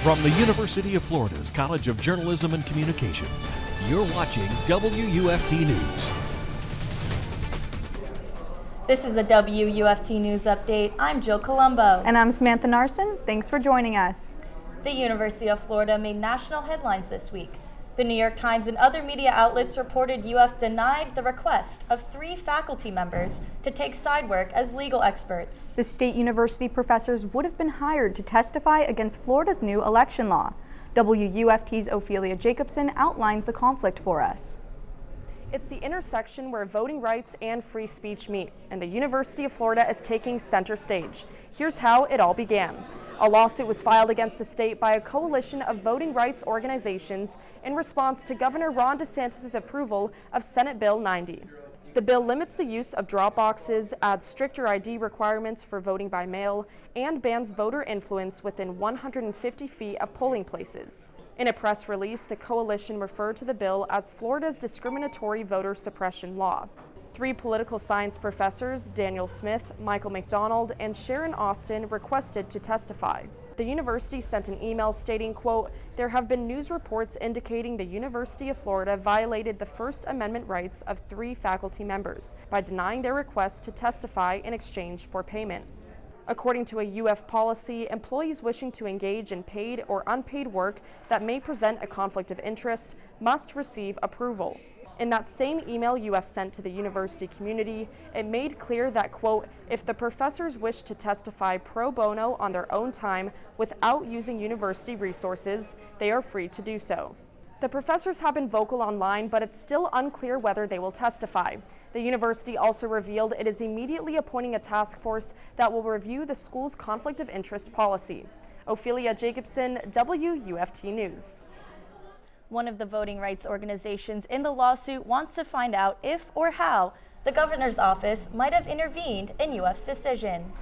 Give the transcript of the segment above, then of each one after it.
From the University of Florida's College of Journalism and Communications, you're watching WUFT News. This is a WUFT News Update. I'm Jill Colombo. And I'm Samantha Narson. Thanks for joining us. The University of Florida made national headlines this week. The New York Times and other media outlets reported UF denied the request of 3 faculty members to take side work as legal experts. The state university professors would have been hired to testify against Florida's new election law. WUFT's Ophelie Jacobson outlines the conflict for us. It's the intersection where voting rights and free speech meet, and the University of Florida is taking center stage. Here's how it all began. A lawsuit was filed against the state by a coalition of voting rights organizations in response to Governor Ron DeSantis' approval of Senate Bill 90. The bill limits the use of drop boxes, adds stricter ID requirements for voting by mail, and bans voter influence within 150 feet of polling places. In a press release, the coalition referred to the bill as Florida's discriminatory voter suppression law. 3 political science professors, Daniel Smith, Michael McDonald, and Sharon Austin, requested to testify. The university sent an email stating, quote, "There have been news reports indicating the University of Florida violated the First Amendment rights of 3 faculty members by denying their request to testify in exchange for payment." According to a UF policy, employees wishing to engage in paid or unpaid work that may present a conflict of interest must receive approval. In that same email UF sent to the university community, it made clear that, quote, "If the professors wish to testify pro bono on their own time without using university resources, they are free to do so." The professors have been vocal online, but it's still unclear whether they will testify. The university also revealed it is immediately appointing a task force that will review the school's conflict of interest policy. Ophelie Jacobson, WUFT News. One of the voting rights organizations in the lawsuit wants to find out if or how the governor's office might have intervened in UF's decision.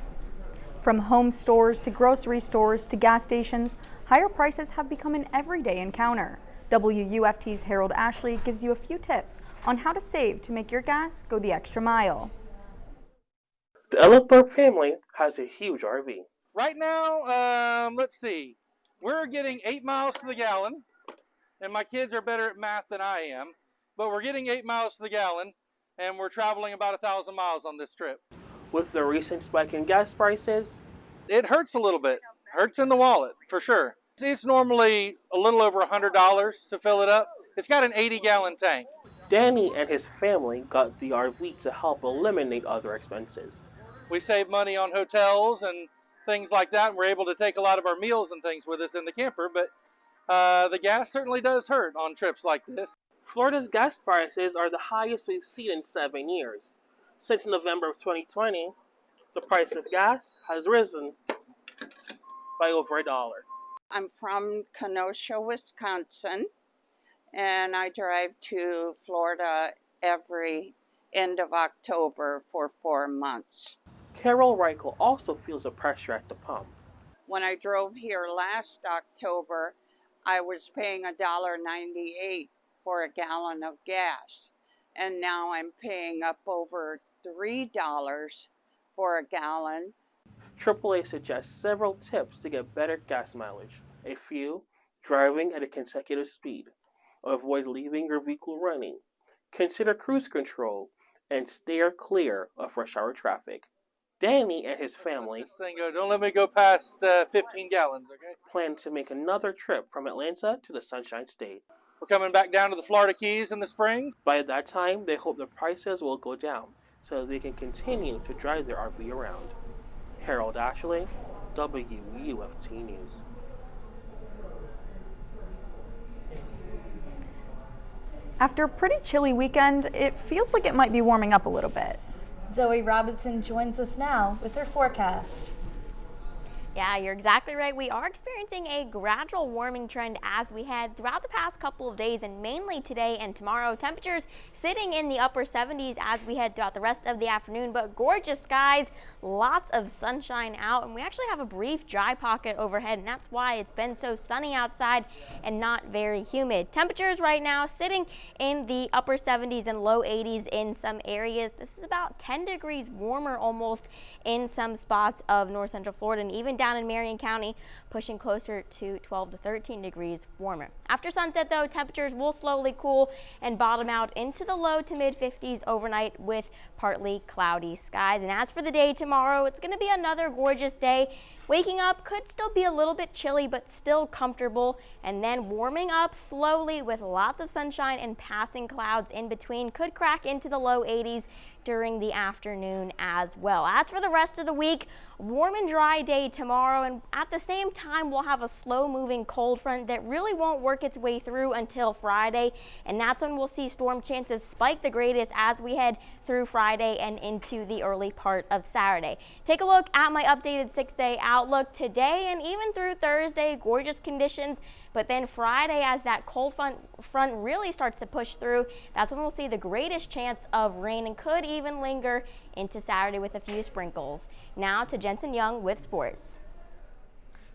From home stores to grocery stores to gas stations, higher prices have become an everyday encounter. WUFT's Harold Ashley gives you a few tips on how to save to make your gas go the extra mile. The Ellisburg family has a huge RV. Right now, let's see, we're getting 8 miles to the gallon, and my kids are better at math than I am, but we're getting 8 miles to the gallon, and we're traveling about 1,000 miles on this trip. With the recent spike in gas prices, it hurts a little bit, hurts in the wallet, for sure. It's normally a little over $100 to fill it up. It's got an 80-gallon tank. Danny and his family got the RV to help eliminate other expenses. We save money on hotels and things like that. We're able to take a lot of our meals and things with us in the camper, but the gas certainly does hurt on trips like this. Florida's gas prices are the highest we've seen in 7 years. Since November of 2020, the price of gas has risen by over $1. I'm from Kenosha, Wisconsin, and I drive to Florida every end of October for 4 months. Carol Reichel also feels the pressure at the pump. When I drove here last October, I was paying $1.98 for a gallon of gas, and now I'm paying up over $3 for a gallon. AAA suggests several tips to get better gas mileage. A few: driving at a consecutive speed, avoid leaving your vehicle running, consider cruise control, and steer clear of rush hour traffic. Danny and his family Don't let me go past 15 gallons, okay? plan to make another trip from Atlanta to the Sunshine State. We're coming back down to the Florida Keys in the spring. By that time, they hope the prices will go down so they can continue to drive their RV around. Harold Ashley, WUFT News. After a pretty chilly weekend, it feels like it might be warming up a little bit. Zoey Robinson joins us now with her forecast. Yeah, you're exactly right. We are experiencing a gradual warming trend as we head throughout the past couple of days, and mainly today and tomorrow. Temperatures sitting in the upper 70s as we head throughout the rest of the afternoon, but gorgeous skies, lots of sunshine out, and we actually have a brief dry pocket overhead, and that's why it's been so sunny outside and not very humid. Temperatures right now sitting in the upper 70s and low 80s in some areas. This is about 10 degrees warmer almost in some spots of north central Florida, and even down down in Marion County, pushing closer to 12 to 13 degrees warmer. After sunset, though, temperatures will slowly cool and bottom out into the low to mid 50s overnight with partly cloudy skies. And as for the day tomorrow, it's going to be another gorgeous day. Waking up could still be a little bit chilly, but still comfortable, and then warming up slowly with lots of sunshine and passing clouds in between. Could crack into the low 80s during the afternoon as well. As for the rest of the week, warm and dry day tomorrow, and at the same time we'll have a slow moving cold front that really won't work its way through until Friday, and that's when we'll see storm chances spike the greatest as we head through Friday and into the early part of Saturday. Take a look at my updated 6-day outlook today and even through Thursday. Gorgeous conditions. But then Friday, as that cold front really starts to push through, that's when we'll see the greatest chance of rain and could even linger into Saturday with a few sprinkles. Now to Jensen Young with sports.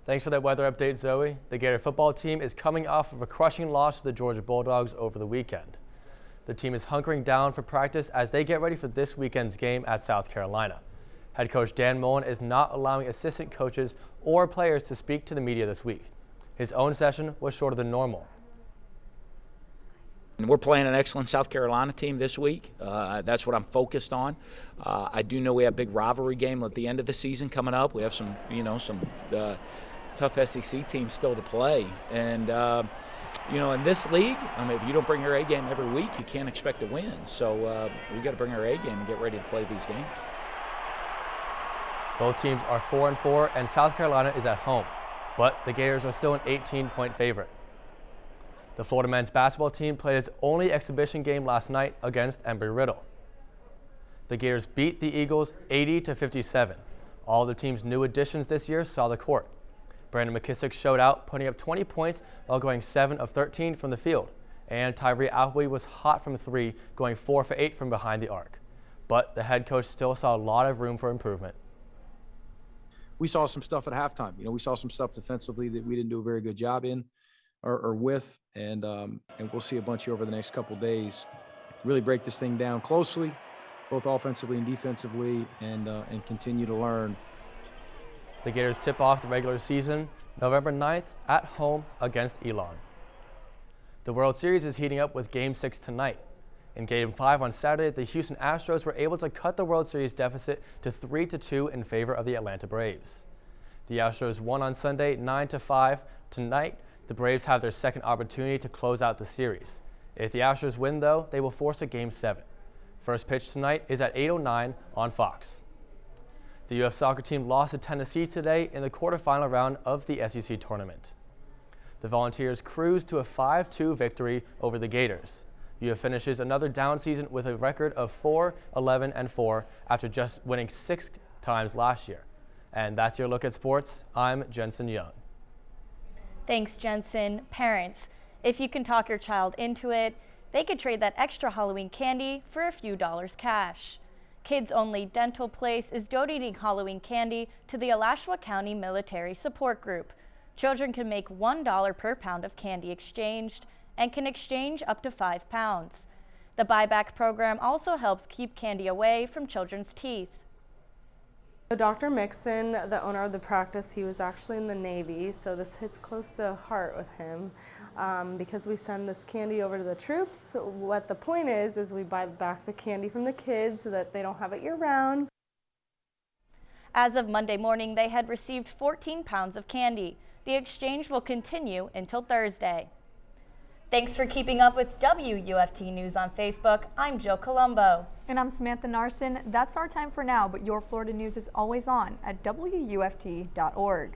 Thanks for that weather update, Zoe. The Gator football team is coming off of a crushing loss to the Georgia Bulldogs over the weekend. The team is hunkering down for practice as they get ready for this weekend's game at South Carolina. Head coach Dan Mullen is not allowing assistant coaches or players to speak to the media this week. His own session was shorter than normal. And we're playing an excellent South Carolina team this week. That's what I'm focused on. I do know we have a big rivalry game at the end of the season coming up. We have some tough SEC teams still to play. And, in this league, if you don't bring your A game every week, you can't expect to win. So we got to bring our A game and get ready to play these games. Both teams are 4-4, and South Carolina is at home. But the Gators are still an 18-point favorite. The Florida men's basketball team played its only exhibition game last night against Embry-Riddle. The Gators beat the Eagles 80-57. All the team's new additions this year saw the court. Brandon McKissick showed out, putting up 20 points while going 7 of 13 from the field. And Tyree Appleby was hot from 3, going 4 for 8 from behind the arc. But the head coach still saw a lot of room for improvement. We saw some stuff at halftime. We saw some stuff defensively that we didn't do a very good job in or with, and we'll see a bunch here over the next couple of days. Really break this thing down closely, both offensively and defensively, and continue to learn. The Gators tip off the regular season November 9th at home against Elon. The World Series is heating up with Game 6 tonight. In Game 5 on Saturday, the Houston Astros were able to cut the World Series deficit to 3-2 in favor of the Atlanta Braves. The Astros won on Sunday 9-5. Tonight, the Braves have their second opportunity to close out the series. If the Astros win, though, they will force a Game 7. First pitch tonight is at 8:09 on Fox. The U.S. soccer team lost to Tennessee today in the quarterfinal round of the SEC tournament. The Volunteers cruised to a 5-2 victory over the Gators. UF finishes another down season with a record of 4-11-4 after just winning 6 times last year. And that's your look at sports. I'm Jensen Young. Thanks, Jensen. Parents, if you can talk your child into it, they could trade that extra Halloween candy for a few dollars cash. Kids Only Dental Place is donating Halloween candy to the Alachua County Military Support Group. Children can make $1 per pound of candy exchanged and can exchange up to 5 pounds. The buyback program also helps keep candy away from children's teeth. Dr. Mixon, the owner of the practice, he was actually in the Navy, so this hits close to heart with him because we send this candy over to the troops. What the point is we buy back the candy from the kids so that they don't have it year-round. As of Monday morning, they had received 14 pounds of candy. The exchange will continue until Thursday. Thanks for keeping up with WUFT News on Facebook. I'm Jill Colombo. And I'm Samantha Narson. That's our time for now, but your Florida news is always on at WUFT.org.